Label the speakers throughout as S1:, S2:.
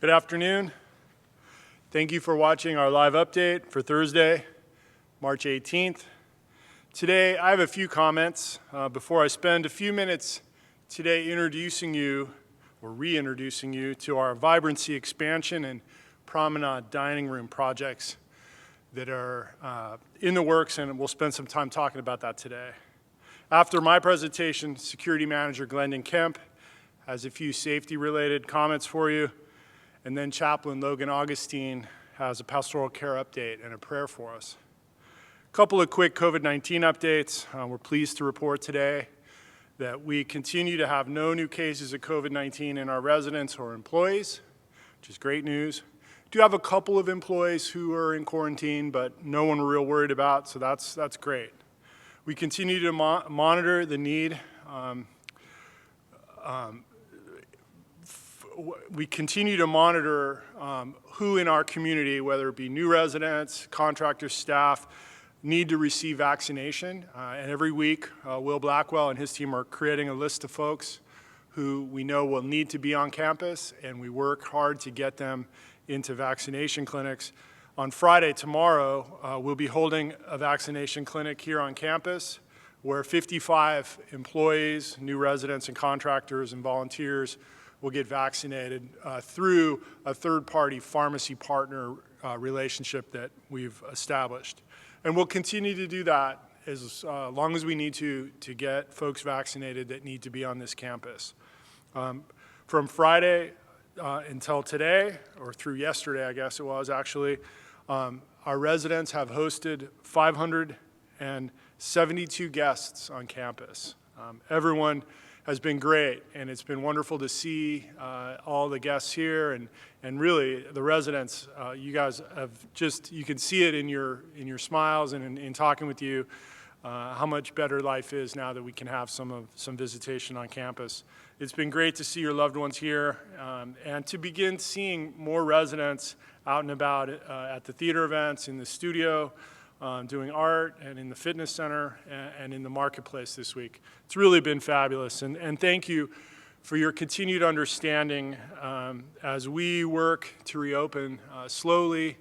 S1: Good afternoon. Thank you for watching our live update for Thursday, March 18th. Today, I have a few comments before I spend a few minutes today introducing you or reintroducing you to our Vibrancy expansion and Promenade dining room projects that are in the works, and we'll spend some time talking about that today. After my presentation, Security Manager Glendon Kemp has a few safety-related comments for you, and then Chaplain Logan Augustine has a pastoral care update and a prayer for us. A couple of quick COVID-19 updates. We're pleased to report today that we continue to have no new cases of COVID-19 in our residents or employees, which is great news. Do have a couple of employees who are in quarantine, but no one we're real worried about, so that's great. We continue to monitor the need. We continue to monitor who in our community, whether it be new residents, contractors, staff, need to receive vaccination. And every week, Will Blackwell and his team are creating a list of folks who we know will need to be on campus, and we work hard to get them into vaccination clinics. On Friday, tomorrow, we'll be holding a vaccination clinic here on campus where 55 employees, new residents and contractors and volunteers will get vaccinated through a third-party pharmacy partner relationship that we've established. And we'll continue to do that as long as we need to get folks vaccinated that need to be on this campus. From Friday until today, or through yesterday, I guess it was actually, our residents have hosted 572 guests on campus. Everyone has been great, and it's been wonderful to see all the guests here, and really the residents. You guys have you can see it in your smiles and in talking with you how much better life is now that we can have some visitation on campus. It's been great to see your loved ones here, and to begin seeing more residents out and about at the theater events, in the studio, doing art, and in the fitness center, and in the marketplace this week. It's really been fabulous, and thank you for your continued understanding as we work to reopen slowly,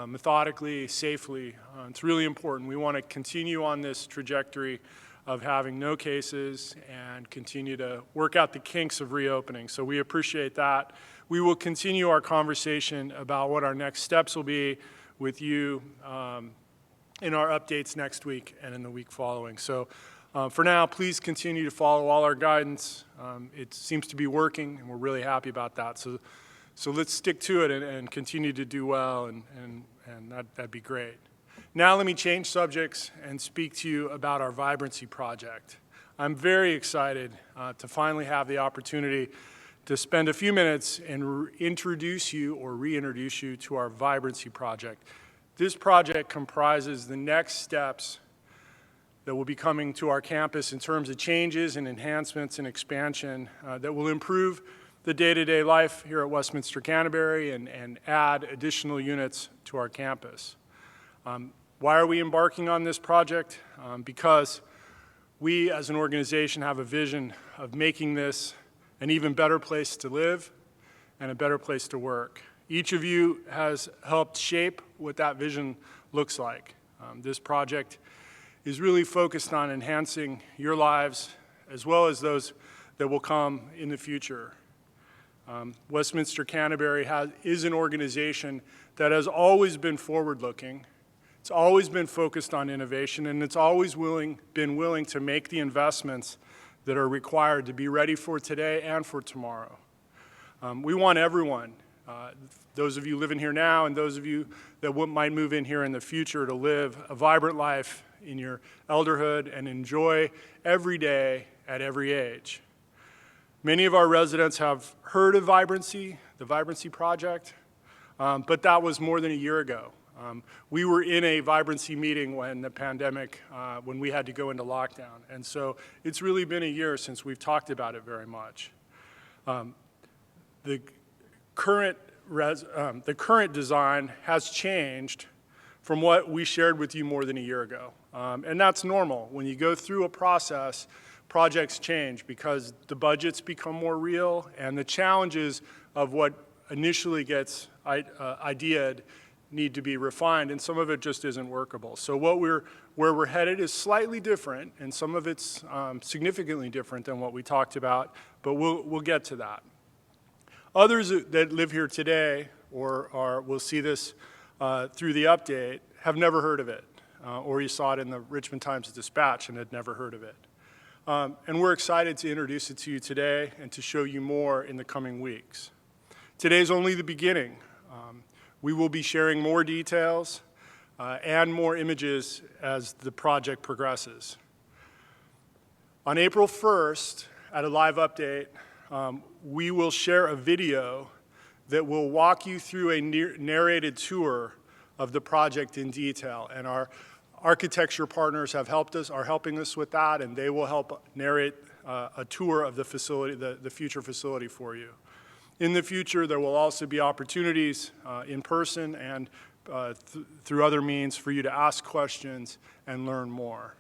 S1: methodically, safely. It's really important. We want to continue on this trajectory of having no cases and continue to work out the kinks of reopening. So we appreciate that. We will continue our conversation about what our next steps will be with you in our updates next week and in the week following. So for now, please continue to follow all our guidance. It seems to be working, and we're really happy about that. So let's stick to it and continue to do well, and that'd be great. Now let me change subjects and speak to you about our Vibrancy project. I'm very excited to finally have the opportunity to spend a few minutes and introduce you or reintroduce you to our Vibrancy project. This project comprises the next steps that will be coming to our campus in terms of changes and enhancements and expansion that will improve the day-to-day life here at Westminster Canterbury and add additional units to our campus. Why are we embarking on this project? Because we as an organization have a vision of making this an even better place to live and a better place to work. Each of you has helped shape what that vision looks like. This project is really focused on enhancing your lives as well as those that will come in the future. Westminster Canterbury is an organization that has always been forward-looking. It's always been focused on innovation, and it's always been willing to make the investments that are required to be ready for today and for tomorrow. We want everyone, those of you living here now and those of you that might move in here in the future, to live a vibrant life in your elderhood and enjoy every day at every age. Many of our residents have heard of Vibrancy, the Vibrancy project, but that was more than a year ago. We were in a Vibrancy meeting when the pandemic, when we had to go into lockdown, and so it's really been a year since we've talked about it very much. The current design has changed from what we shared with you more than a year ago. And that's normal. When you go through a process, projects change because the budgets become more real and the challenges of what initially gets ideated need to be refined, and some of it just isn't workable. So where we're headed is slightly different, and some of it's significantly different than what we talked about, but we'll get to that. Others that live here today or will see this through the update have never heard of it, or you saw it in the Richmond Times-Dispatch and had never heard of it. And we're excited to introduce it to you today and to show you more in the coming weeks. Today's only the beginning. We will be sharing more details and more images as the project progresses. On April 1st, at a live update, we will share a video that will walk you through a narrated tour of the project in detail. And our architecture partners are helping us with that, and they will help narrate a tour of the facility, the future facility for you. In the future, there will also be opportunities in person and through other means for you to ask questions and learn more.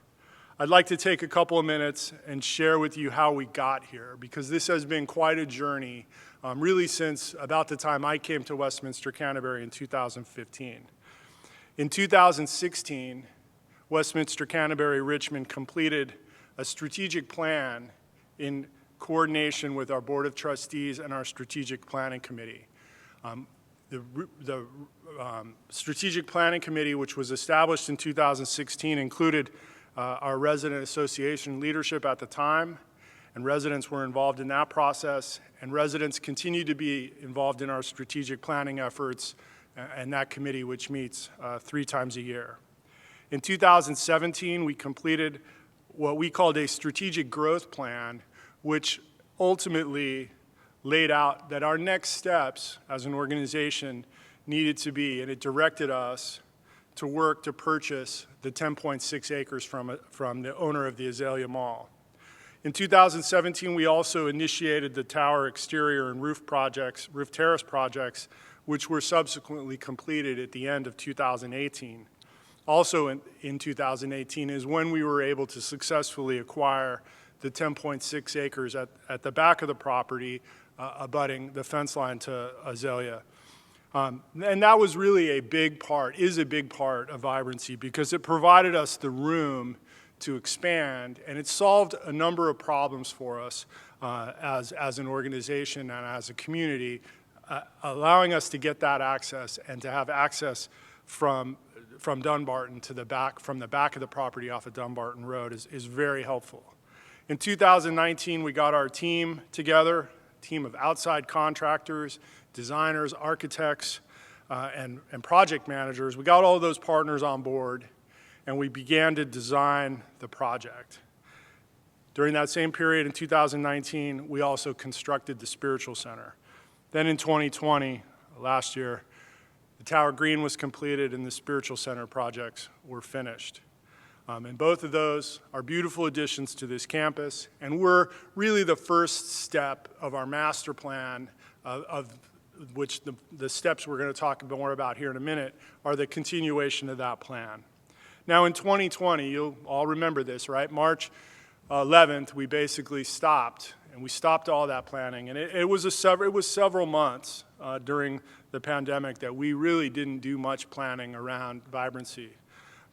S1: I'd like to take a couple of minutes and share with you how we got here, because this has been quite a journey, really since about the time I came to Westminster Canterbury in 2015. In 2016, Westminster Canterbury Richmond completed a strategic plan in coordination with our Board of Trustees and our Strategic Planning Committee. The Strategic Planning Committee, which was established in 2016, included our resident association leadership at the time, and residents were involved in that process, and residents continue to be involved in our strategic planning efforts and that committee, which meets 3 times a year. In 2017, we completed what we called a strategic growth plan, which ultimately laid out that our next steps as an organization needed to be, and it directed us to work to purchase the 10.6 acres from the owner of the Azalea Mall. In 2017, we also initiated the tower exterior and roof terrace projects, which were subsequently completed at the end of 2018. Also in 2018 is when we were able to successfully acquire the 10.6 acres at the back of the property abutting the fence line to Azalea. And that was really is a big part of Vibrancy, because it provided us the room to expand, and it solved a number of problems for us as an organization and as a community, allowing us to get that access and to have access from Dunbarton to from the back of the property off of Dunbarton Road is very helpful. In 2019, we got our team together, team of outside contractors, designers, architects, and project managers. We got all of those partners on board, and we began to design the project. During that same period in 2019, we also constructed the Spiritual Center. Then in 2020, last year, the Tower Green was completed and the Spiritual Center projects were finished. And both of those are beautiful additions to this campus, and we're really the first step of our master plan, of which the steps we're going to talk more about here in a minute are the continuation of that plan. Now in 2020, you'll all remember this, right? March 11th, we basically stopped, and we stopped all that planning. And it was several months during the pandemic that we really didn't do much planning around Vibrancy.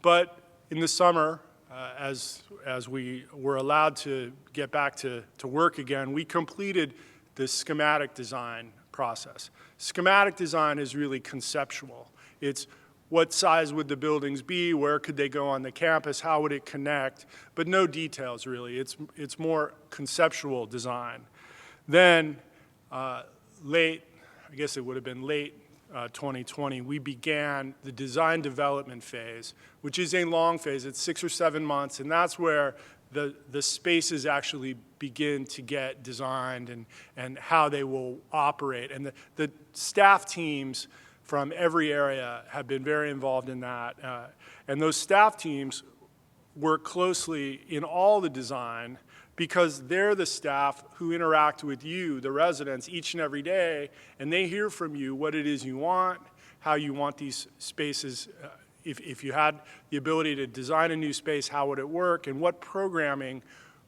S1: But in the summer, as we were allowed to get back to work again, we completed the schematic design process. Schematic design is really conceptual. It's what size would the buildings be, where could they go on the campus, how would it connect, but no details really. It's more conceptual design. Then I guess it would have been late 2020, we began the design development phase, which is a long phase. It's 6 or 7 months, and that's where the spaces actually begin to get designed and how they will operate. And the staff teams from every area have been very involved in that. And those staff teams work closely in all the design, because they're the staff who interact with you, the residents, each and every day, and they hear from you what it is you want, how you want these spaces. If you had the ability to design a new space, how would it work, and what programming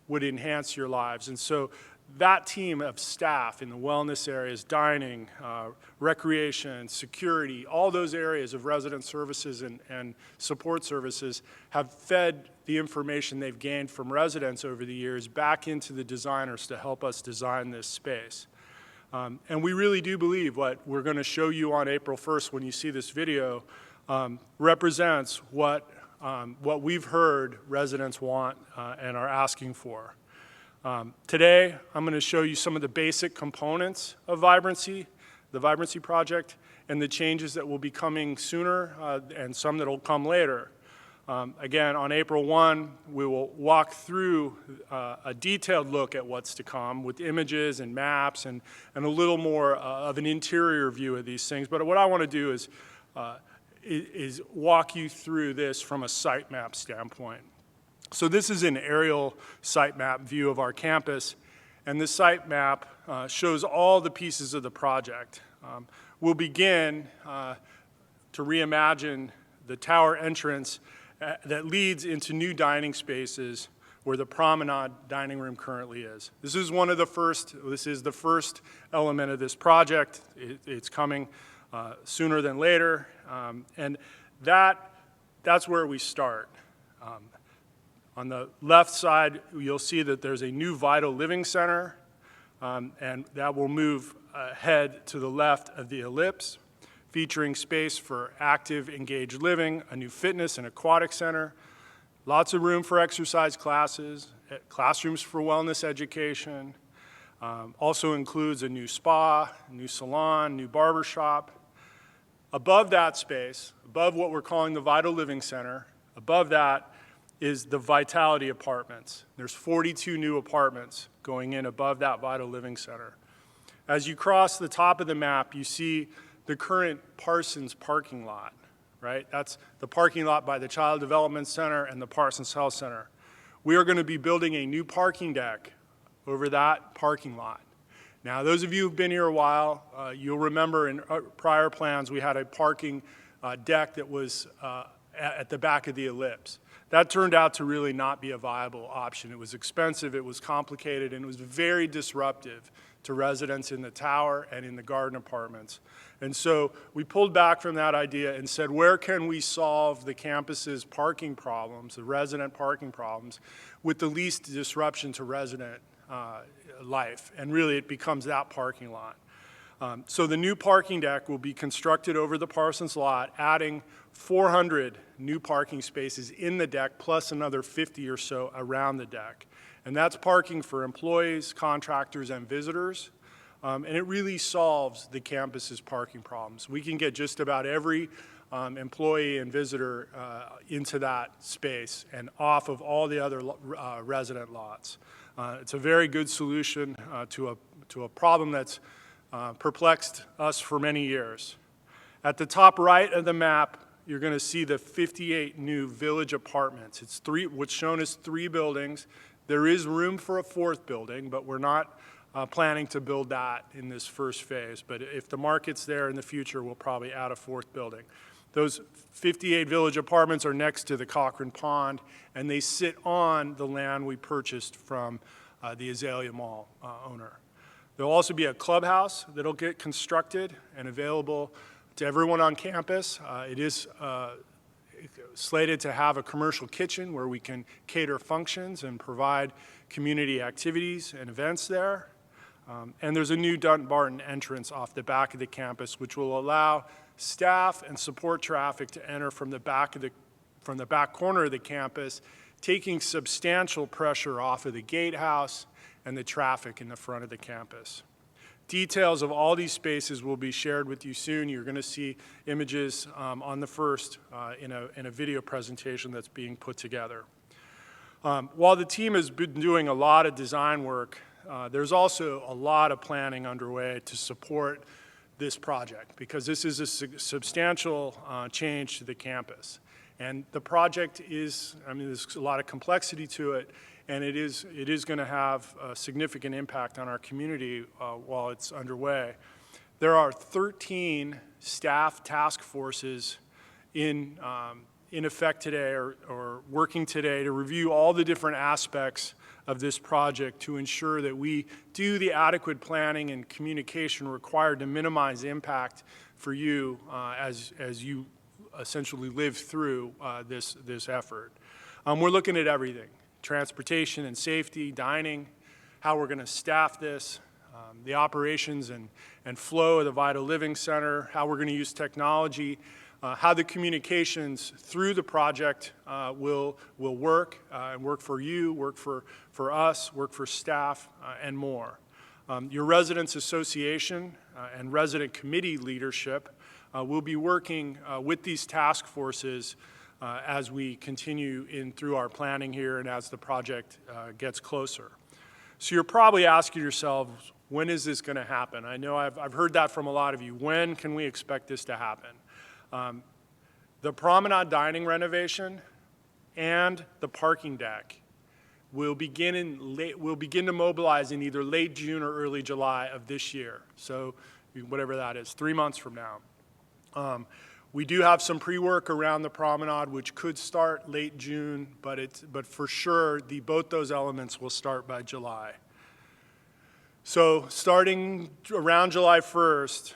S1: would enhance your lives. And so that team of staff in the wellness areas, dining, recreation, security, all those areas of resident services and support services have fed the information they've gained from residents over the years back into the designers to help us design this space. And we really do believe what we're going to show you on April 1st when you see this video represents what we've heard residents want and are asking for. Today, I'm going to show you some of the basic components of Vibrancy, the Vibrancy project, and the changes that will be coming sooner and some that will come later. Again, on April 1, we will walk through a detailed look at what's to come with images and maps and a little more of an interior view of these things. But what I want to do is walk you through this from a site map standpoint. So this is an aerial site map view of our campus, and this site map shows all the pieces of the project. We'll begin to reimagine the tower entrance that leads into new dining spaces where the Promenade dining room currently is. This is the first element of this project. It's coming sooner than later, and that's where we start. On the left side, you'll see that there's a new Vital Living Center, and that will move ahead to the left of the ellipse, featuring space for active, engaged living, a new fitness and aquatic center, lots of room for exercise classes, classrooms for wellness education, also includes a new spa, a new salon, new barber shop. Above that space, above what we're calling the Vital Living Center, above that is the Vitality Apartments. There's 42 new apartments going in above that Vital Living Center. As you cross the top of the map, you see the current Parsons parking lot, right? That's the parking lot by the Child Development Center and the Parsons Health Center. We are going to be building a new parking deck over that parking lot. Now, those of you who've been here a while, you'll remember in prior plans we had a parking deck that was at the back of the ellipse. That turned out to really not be a viable option. It was expensive, it was complicated, and it was very disruptive to residents in the tower and in the garden apartments. And so we pulled back from that idea and said, where can we solve the campus's parking problems, the resident parking problems, with the least disruption to resident life? And really, it becomes that parking lot. So the new parking deck will be constructed over the Parsons lot, adding 400 new parking spaces in the deck, plus another 50 or so around the deck. And that's parking for employees, contractors, and visitors. And it really solves the campus's parking problems. We can get just about every employee and visitor into that space and off of all the other resident lots. It's a very good solution to a problem that's perplexed us for many years. At the top right of the map, you're going to see the 58 new village apartments. It's what's shown as 3 buildings. There is room for a 4th building, but we're not planning to build that in this first phase. But if the market's there in the future, we'll probably add a 4th building. Those 58 village apartments are next to the Cochrane Pond, and they sit on the land we purchased from the Azalea Mall owner. There'll also be a clubhouse that'll get constructed and available to everyone on campus. It is slated to have a commercial kitchen where we can cater functions and provide community activities and events there. And there's a new Dunbarton entrance off the back of the campus, which will allow staff and support traffic to enter from the back corner of the campus, taking substantial pressure off of the gatehouse and the traffic in the front of the campus. Details of all these spaces will be shared with you soon. You're going to see images on the first in a video presentation that's being put together. While the team has been doing a lot of design work, there's also a lot of planning underway to support this project, because this is a substantial change to the campus. And the project is, there's a lot of complexity to it, and it is going to have a significant impact on our community while it's underway. There are 13 staff task forces in effect today or working today to review all the different aspects of this project to ensure that we do the adequate planning and communication required to minimize impact for you as you essentially live through this effort. We're looking at everything: transportation and safety, dining, how we're going to staff this, the operations and flow of the Vital Living Center, how we're going to use technology, how the communications through the project will work, and work for you, work for us, work for staff, and more. Your Residents Association and Resident Committee leadership will be working with these task forces as we continue through our planning here and as the project gets closer. So you're probably asking yourselves, when is this going to happen? I know I've heard that from a lot of you. When can we expect this to happen? The Promenade dining renovation and the parking deck will begin to mobilize in either late June or early July of this year. So whatever that is, 3 months from now. We do have some pre-work around the Promenade, which could start late June, but for sure, both those elements will start by July. So starting around July 1st,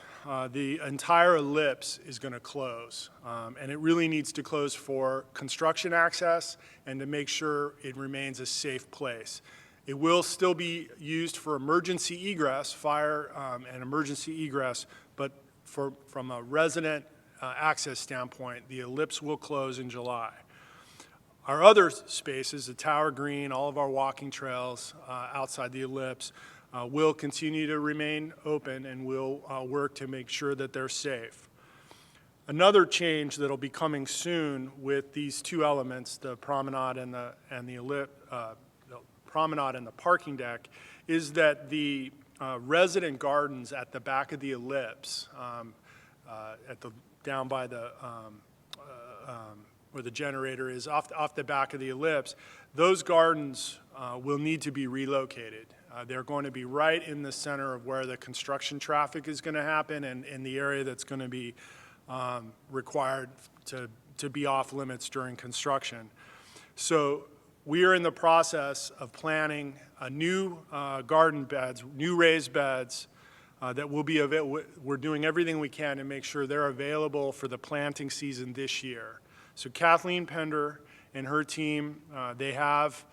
S1: the entire ellipse is going to close, and it really needs to close for construction access and to make sure it remains a safe place. It will still be used for emergency egress, fire and emergency egress, but from a resident access standpoint, the ellipse will close in July. Our other spaces, the Tower Green, all of our walking trails outside the ellipse, will continue to remain open, and we'll work to make sure that they're safe. Another change that'll be coming soon with these two elements, the promenade and the promenade and the parking deck, is that the resident gardens at the back of the ellipse, down by the where the generator is, off the back of the ellipse, those gardens will need to be relocated. They're going to be right in the center of where the construction traffic is going to happen, and in the area that's going to be required to be off limits during construction. So we are in the process of planning a new garden beds, new raised beds that will be available. We're doing everything we can to make sure they're available for the planting season this year. So Kathleen Pender and her team, they have,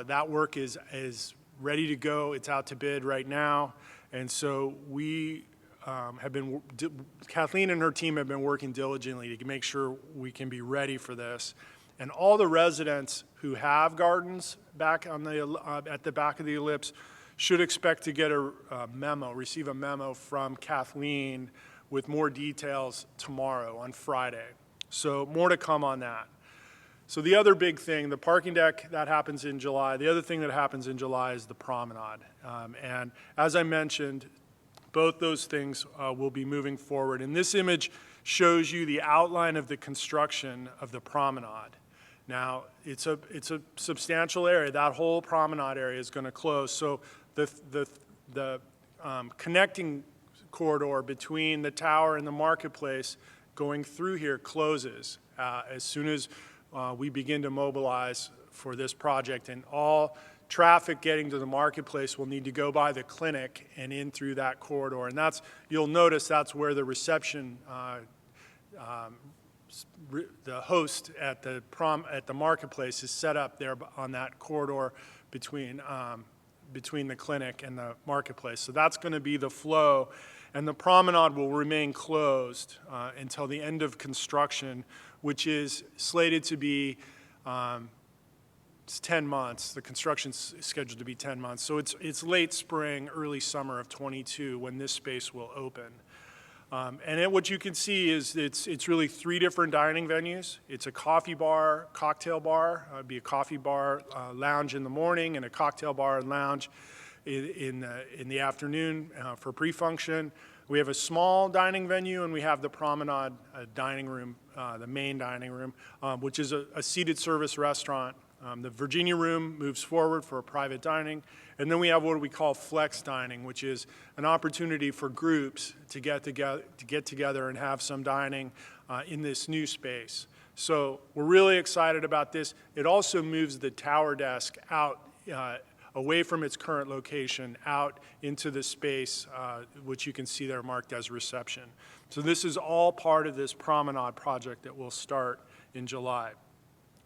S1: that work is ready to go. It's out to bid right now. And so we Kathleen and her team have been working diligently to make sure we can be ready for this. And all the residents who have gardens back on at the back of the ellipse should expect to get receive a memo from Kathleen with more details tomorrow on Friday. So more to come on that. So the other big thing, the parking deck, that happens in July. The other thing that happens in July is the promenade. And as I mentioned, both those things will be moving forward. And this image shows you the outline of the construction of the promenade. Now, it's a substantial area. That whole promenade area is going to close. So the connecting corridor between the tower and the marketplace going through here closes as soon as we begin to mobilize for this project, and all traffic getting to the marketplace will need to go by the clinic and in through that corridor. And you'll notice that's where the reception, the host at the marketplace is set up there on that corridor between the clinic and the marketplace. So that's going to be the flow, and the promenade will remain closed until the end of construction, which is slated to be it's 10 months. The construction's scheduled to be 10 months. So it's late spring, early summer of 22 when this space will open. And what you can see is it's really 3 different dining venues. It's a coffee bar, cocktail bar. It'd be a coffee bar lounge in the morning, and a cocktail bar and lounge in the afternoon for pre-function. We have a small dining venue, and we have the promenade dining room, the main dining room, which is a seated service restaurant. The Virginia room moves forward for private dining. And then we have what we call flex dining, which is an opportunity for groups to get together and have some dining in this new space. So we're really excited about this. It also moves the tower desk out away from its current location out into the space, which you can see there marked as reception. So this is all part of this Promenade project that will start in July.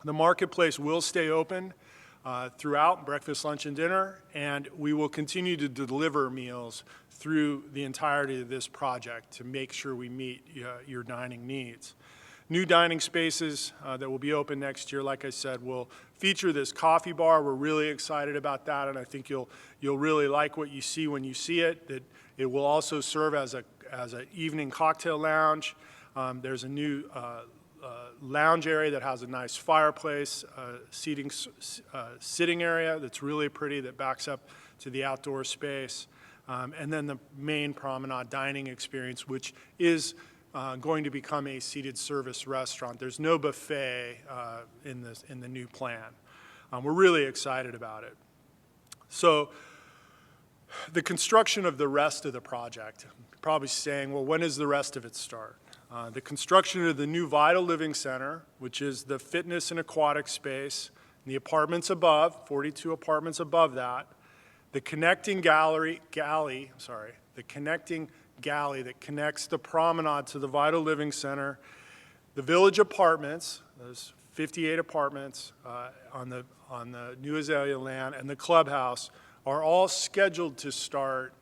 S1: The marketplace will stay open throughout breakfast, lunch, and dinner, and we will continue to deliver meals through the entirety of this project to make sure we meet your dining needs. New dining spaces that will be open next year, like I said, will feature this coffee bar. We're really excited about that, and I think you'll really like what you see when you see it. That it will also serve as an evening cocktail lounge. There's a new lounge area that has a nice fireplace, sitting area that's really pretty that backs up to the outdoor space. And then the main Promenade dining experience, which is going to become a seated service restaurant. There's no buffet in the new plan. We're really excited about it. So the construction of the rest of the project, you're probably saying, well, when does the rest of it start? The construction of the new Vital Living Center, which is the fitness and aquatic space, and the apartments above, 42 apartments above that, the connecting galley that connects the Promenade to the Vital Living Center, the Village Apartments, those 58 apartments on the New Azalea land, and the clubhouse are all scheduled to start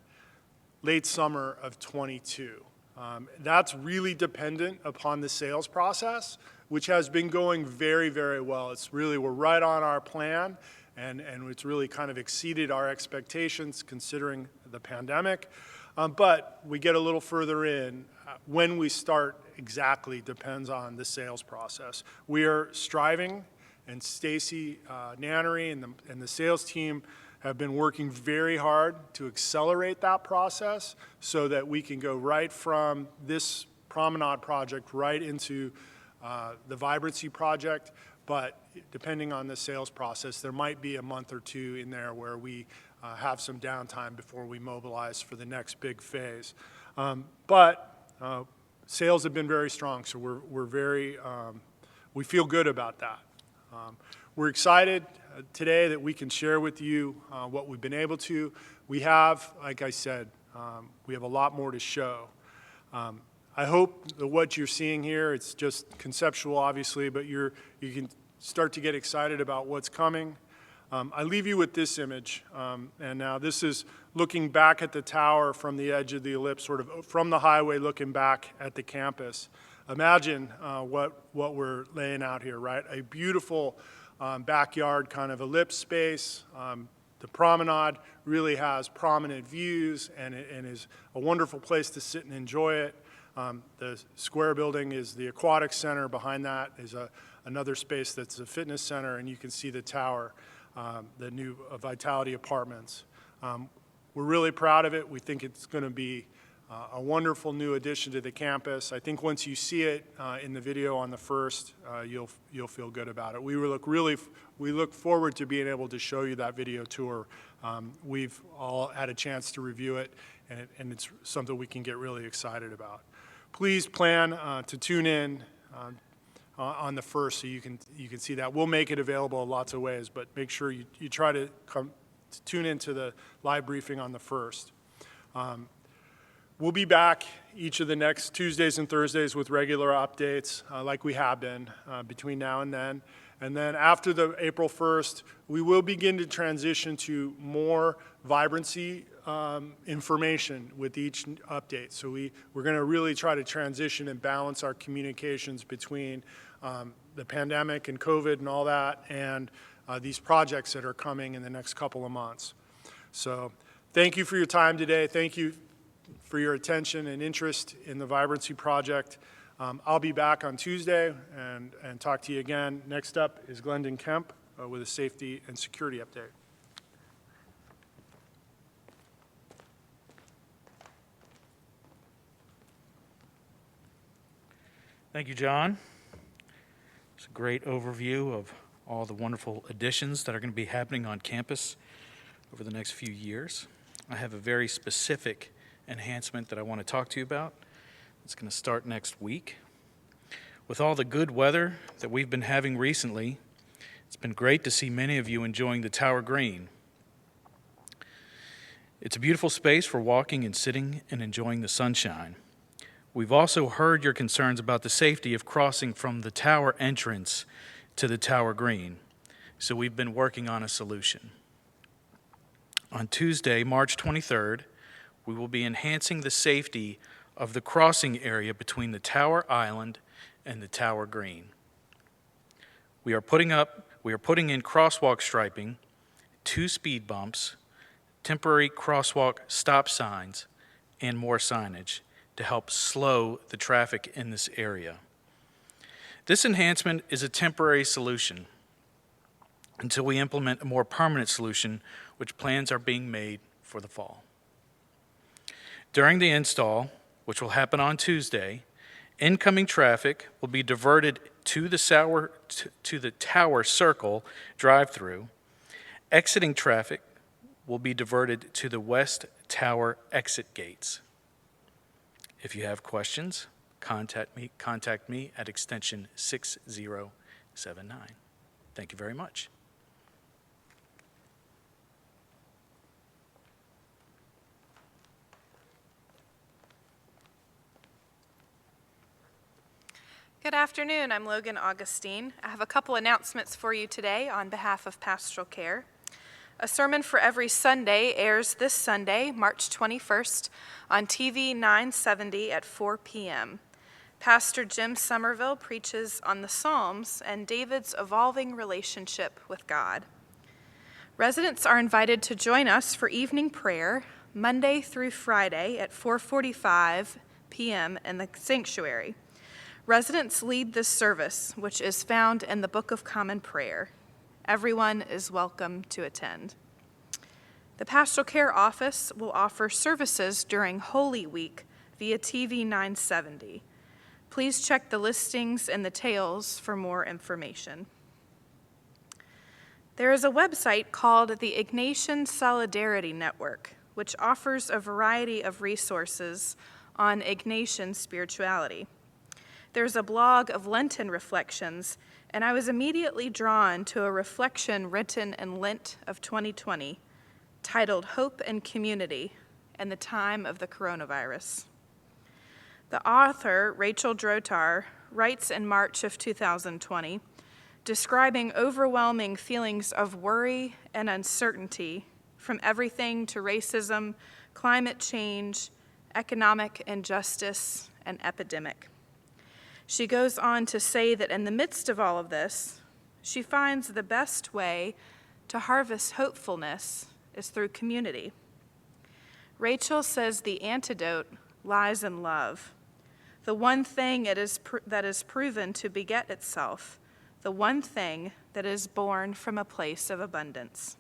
S1: late summer of '22. That's really dependent upon the sales process, which has been going very, very well. We're right on our plan, and it's really kind of exceeded our expectations considering the pandemic. But we get a little further in. When we start exactly depends on the sales process. We are striving, and Stacy Nannery and the sales team have been working very hard to accelerate that process so that we can go right from this Promenade project right into the Vibrancy project. But depending on the sales process, there might be a month or two in there where we have some downtime before we mobilize for the next big phase. But sales have been very strong, so we feel good about that. We're excited today that we can share with you what we've been able to. We have, like I said, we have a lot more to show. I hope that what you're seeing here, it's just conceptual, obviously, but you can start to get excited about what's coming. I leave you with this image, and now this is looking back at the tower from the edge of the ellipse, sort of from the highway looking back at the campus. Imagine what we're laying out here, right? A beautiful backyard kind of ellipse space. The Promenade really has prominent views and is a wonderful place to sit and enjoy it. The square building is the aquatic center. Behind that is another space that's a fitness center, and you can see the tower, the new Vitality Apartments. We're really proud of it. We think it's going to be a wonderful new addition to the campus. I think once you see it in the video on the first, you'll feel good about it. We look forward to being able to show you that video tour. We've all had a chance to review it, and it's something we can get really excited about. Please plan to tune in on the first so you can see that. We'll make it available in lots of ways, but make sure you try to tune into the live briefing on the first. We'll be back each of the next Tuesdays and Thursdays with regular updates like we have been between now and then. And then after the April 1st, we will begin to transition to more Vibrancy information with each update. So we're going to really try to transition and balance our communications between the pandemic and COVID and all that and these projects that are coming in the next couple of months. So thank you for your time today. Thank you for your attention and interest in the Vibrancy project. I'll be back on Tuesday and talk to you again. Next up is Glendon Kemp with a safety and security update.
S2: Thank you, John. It's a great overview of all the wonderful additions that are going to be happening on campus over the next few years. I have a very specific enhancement that I want to talk to you about. It's going to start next week. With all the good weather that we've been having recently, it's been great to see many of you enjoying the Tower Green. It's a beautiful space for walking and sitting and enjoying the sunshine. We've also heard your concerns about the safety of crossing from the tower entrance to the tower green, so we've been working on a solution. On Tuesday, March 23rd, we will be enhancing the safety of the crossing area between the tower island and the tower green. We are putting in crosswalk striping, 2 speed bumps, temporary crosswalk stop signs, and more signage to help slow the traffic in this area. This enhancement is a temporary solution until we implement a more permanent solution, which plans are being made for the fall. During the install, which will happen on Tuesday, incoming traffic will be diverted to the tower circle drive-through. Exiting traffic will be diverted to the west tower exit gates. If you have questions, contact me at extension 6079. Thank you very much.
S3: Good afternoon, I'm Logan Augustine. I have a couple announcements for you today on behalf of Pastoral Care. A Sermon for Every Sunday airs this Sunday, March 21st, on TV 970 at 4 p.m. Pastor Jim Somerville preaches on the Psalms and David's evolving relationship with God. Residents are invited to join us for evening prayer Monday through Friday at 4:45 p.m. in the sanctuary. Residents lead this service, which is found in the Book of Common Prayer. Everyone is welcome to attend. The Pastoral Care Office will offer services during Holy Week via TV 970. Please check the listings and the tails for more information. There is a website called the Ignatian Solidarity Network, which offers a variety of resources on Ignatian spirituality. There's a blog of Lenten reflections, and I was immediately drawn to a reflection written in Lent of 2020, titled Hope and Community in the Time of the Coronavirus. The author, Rachel Drotar, writes in March of 2020, describing overwhelming feelings of worry and uncertainty from everything to racism, climate change, economic injustice, and epidemic. She goes on to say that in the midst of all of this, she finds the best way to harvest hopefulness is through community. Rachel says the antidote lies in love, the one thing that is proven to beget itself, the one thing that is born from a place of abundance.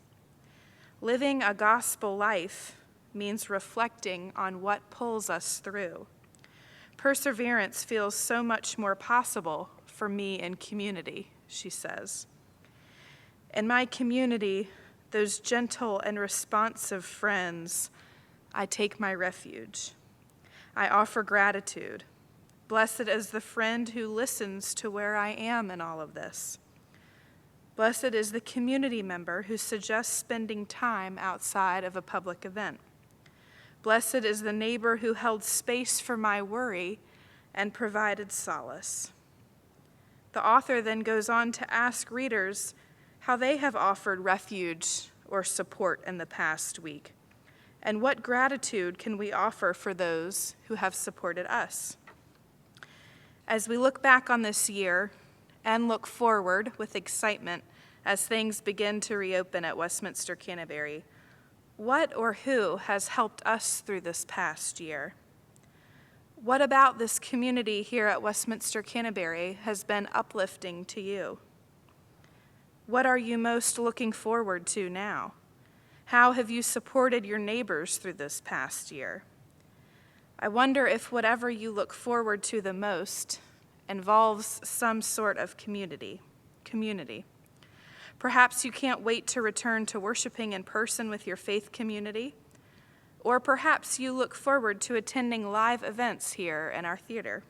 S3: Living a gospel life means reflecting on what pulls us through. Perseverance feels so much more possible for me in community, she says. In my community, those gentle and responsive friends, I take my refuge. I offer gratitude. Blessed is the friend who listens to where I am in all of this. Blessed is the community member who suggests spending time outside of a public event. Blessed is the neighbor who held space for my worry and provided solace. The author then goes on to ask readers how they have offered refuge or support in the past week, and what gratitude can we offer for those who have supported us. As we look back on this year and look forward with excitement as things begin to reopen at Westminster Canterbury, what or who has helped us through this past year? What about this community here at Westminster Canterbury has been uplifting to you? What are you most looking forward to now? How have you supported your neighbors through this past year? I wonder if whatever you look forward to the most involves some sort of community. Perhaps you can't wait to return to worshiping in person with your faith community, or perhaps you look forward to attending live events here in our theater.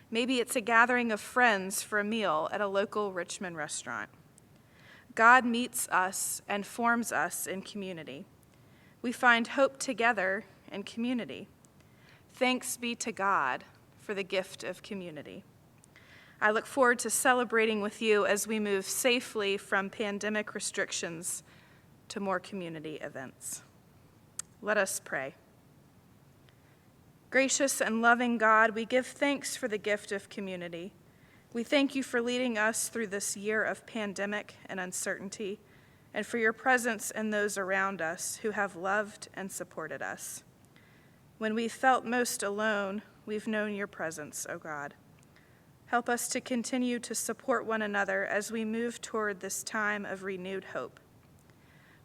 S3: Maybe it's a gathering of friends for a meal at a local Richmond restaurant. God meets us and forms us in community. we find hope together and community. Thanks be to God for the gift of community. I look forward to celebrating with you as we move safely from pandemic restrictions to more community events. Let us pray. Gracious and loving God, we give thanks for the gift of community. We thank you for leading us through this year of pandemic and uncertainty, and for your presence in those around us who have loved and supported us. When we felt most alone, we've known your presence, O God. Help us to continue to support one another as we move toward this time of renewed hope.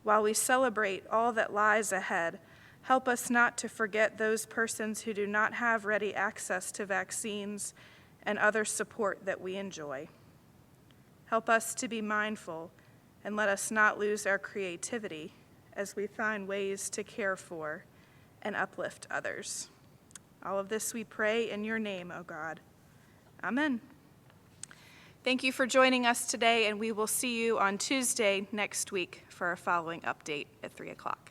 S3: While we celebrate all that lies ahead, help us not to forget those persons who do not have ready access to vaccines and other support that we enjoy. Help us to be mindful and let us not lose our creativity as we find ways to care for and uplift others. All of this we pray in your name, O God. Amen. Thank you for joining us today, and we will see you on Tuesday next week for our following update at 3 o'clock.